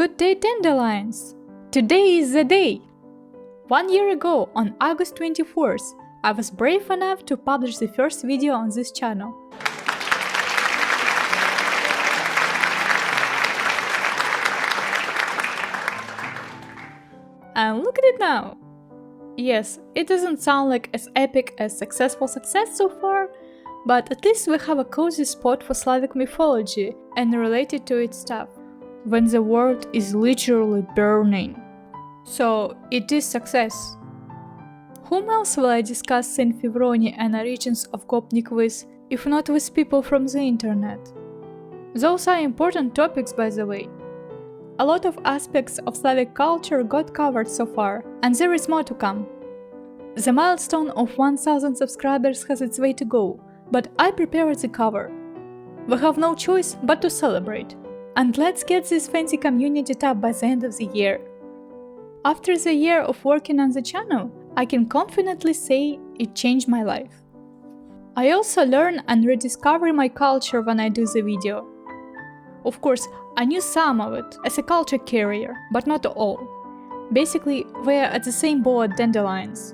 Good day, dandelions! Today is the day! 1 year ago, on August 24th, I was brave enough to publish the first video on this channel. And look at it now! Yes, it doesn't sound like as epic as successful success so far, but at least we have a cozy spot for Slavic mythology and related to it stuff, when the world is literally burning. So it is success. Whom else will I discuss Saint Fivroni and origins of Gopnik with, if not with people from the internet? Those are important topics, by the way. A lot of aspects of Slavic culture got covered so far, and there is more to come. The milestone of 1000 subscribers has its way to go, but I prepared the cover. We have no choice but to celebrate. And let's get this fancy community tab by the end of the year. After the year of working on the channel, I can confidently say it changed my life. I also learn and rediscover my culture when I do the video. Of course, I knew some of it as a culture carrier, but not all. Basically, we're at the same boat, dandelions.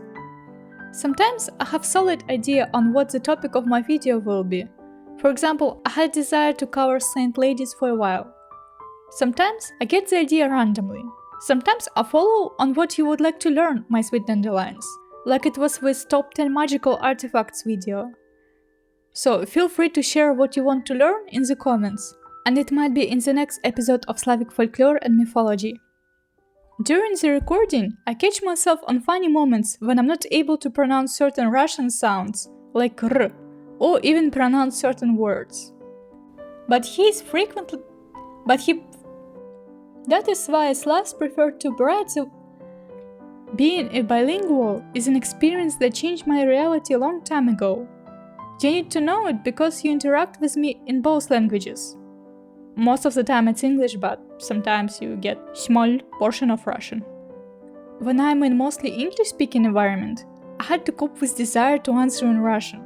Sometimes I have solid idea on what the topic of my video will be. For example, I had desire to cover saint ladies for a while. Sometimes I get the idea randomly. Sometimes I follow on what you would like to learn, my sweet dandelions, like it was with top 10 magical artifacts video. So feel free to share what you want to learn in the comments, and it might be in the next episode of Slavic folklore and mythology. During the recording, I catch myself on funny moments when I'm not able to pronounce certain Russian sounds, like r, or even pronounce certain words. That is why Slavs prefer to write the... Being a bilingual is an experience that changed my reality a long time ago. You need to know it because you interact with me in both languages. Most of the time it's English, but sometimes you get small portion of Russian. When I'm in mostly English-speaking environment, I had to cope with desire to answer in Russian.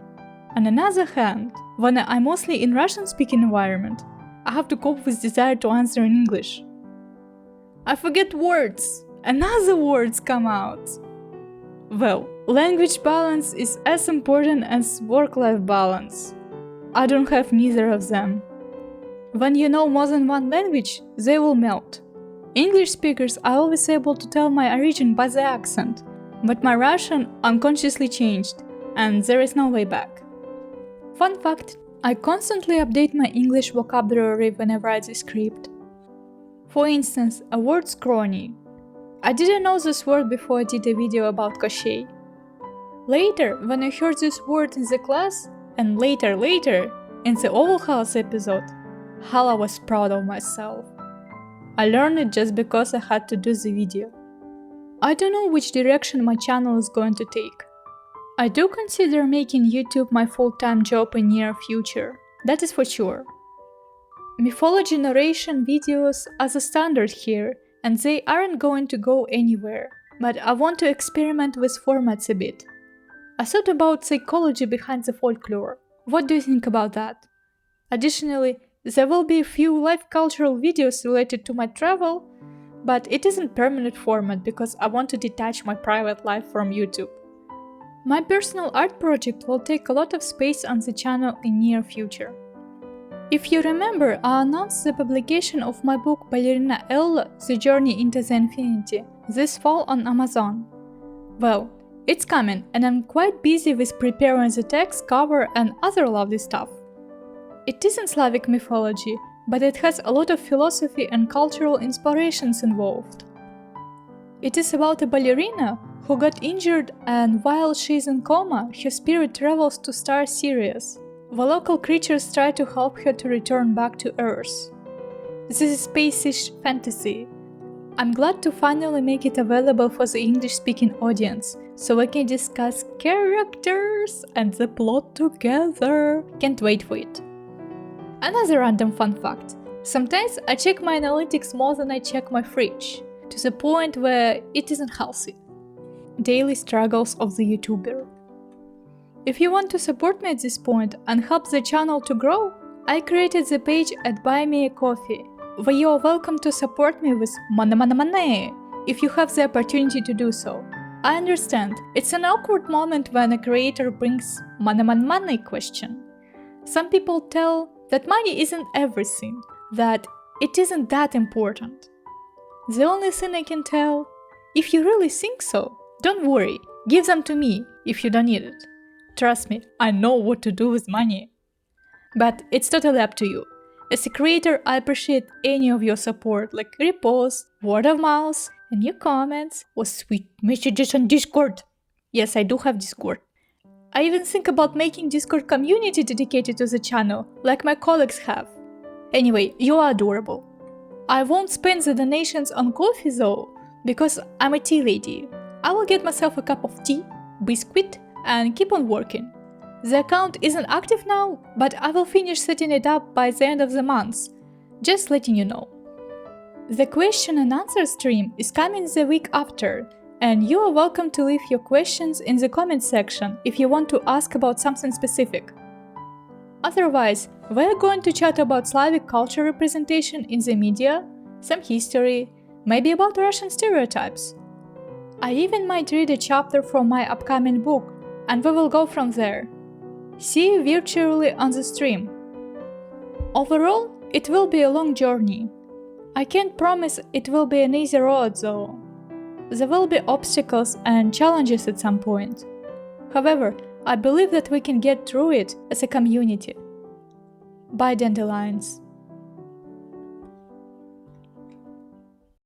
On the other hand, when I'm mostly in Russian-speaking environment, I have to cope with desire to answer in English. I forget words, and other words come out. Well, language balance is as important as work-life balance. I don't have neither of them. When you know more than one language, they will melt. English speakers are always able to tell my origin by the accent, but my Russian unconsciously changed, and there is no way back. Fun fact, I constantly update my English vocabulary when I write the script. For instance, a word scrawny. I didn't know this word before I did a video about Koshchei. Later, when I heard this word in the class, and later, in the Oval House episode, hell, I was proud of myself. I learned it just because I had to do the video. I don't know which direction my channel is going to take. I do consider making YouTube my full-time job in near future, that is for sure. Mythology narration videos are the standard here, and they aren't going to go anywhere, but I want to experiment with formats a bit. I thought about psychology behind the folklore. What do you think about that? Additionally, there will be a few live cultural videos related to my travel, but it isn't permanent format because I want to detach my private life from YouTube. My personal art project will take a lot of space on the channel in near future. If you remember, I announced the publication of my book Ballerina Ella, The Journey into the Infinity, this fall on Amazon. Well, it's coming, and I'm quite busy with preparing the text, cover and other lovely stuff. It isn't Slavic mythology, but it has a lot of philosophy and cultural inspirations involved. It is about a ballerina who got injured, and while she is in coma, her spirit travels to Star Sirius. The local creatures try to help her to return back to Earth. This is space-ish fantasy. I'm glad to finally make it available for the English-speaking audience, so we can discuss characters and the plot together. Can't wait for it. Another random fun fact. Sometimes I check my analytics more than I check my fridge, to the point where it isn't healthy. Daily struggles of the YouTuber. If you want to support me at this point and help the channel to grow, I created the page at Buy Me a Coffee. where you are welcome to support me with money if you have the opportunity to do so. I understand, it's an awkward moment when a creator brings money question. Some people tell that money isn't everything, that it isn't that important. The only thing I can tell, if you really think so, don't worry, give them to me if you don't need it. Trust me, I know what to do with money. But it's totally up to you. As a creator, I appreciate any of your support, like reposts, word of mouth, and new comments, or sweet messages on Discord. Yes, I do have Discord. I even think about making Discord community dedicated to the channel, like my colleagues have. Anyway, you are adorable. I won't spend the donations on coffee though, because I'm a tea lady. I will get myself a cup of tea, biscuit, and keep on working. The account isn't active now, but I will finish setting it up by the end of the month. Just letting you know. The question and answer stream is coming the week after, and you are welcome to leave your questions in the comment section if you want to ask about something specific. Otherwise, we're going to chat about Slavic culture representation in the media, some history, maybe about Russian stereotypes. I even might read a chapter from my upcoming book, and we will go from there. See you virtually on the stream. Overall, it will be a long journey. I can't promise it will be an easy road though. There will be obstacles and challenges at some point. However, I believe that we can get through it as a community. Bye, dandelions.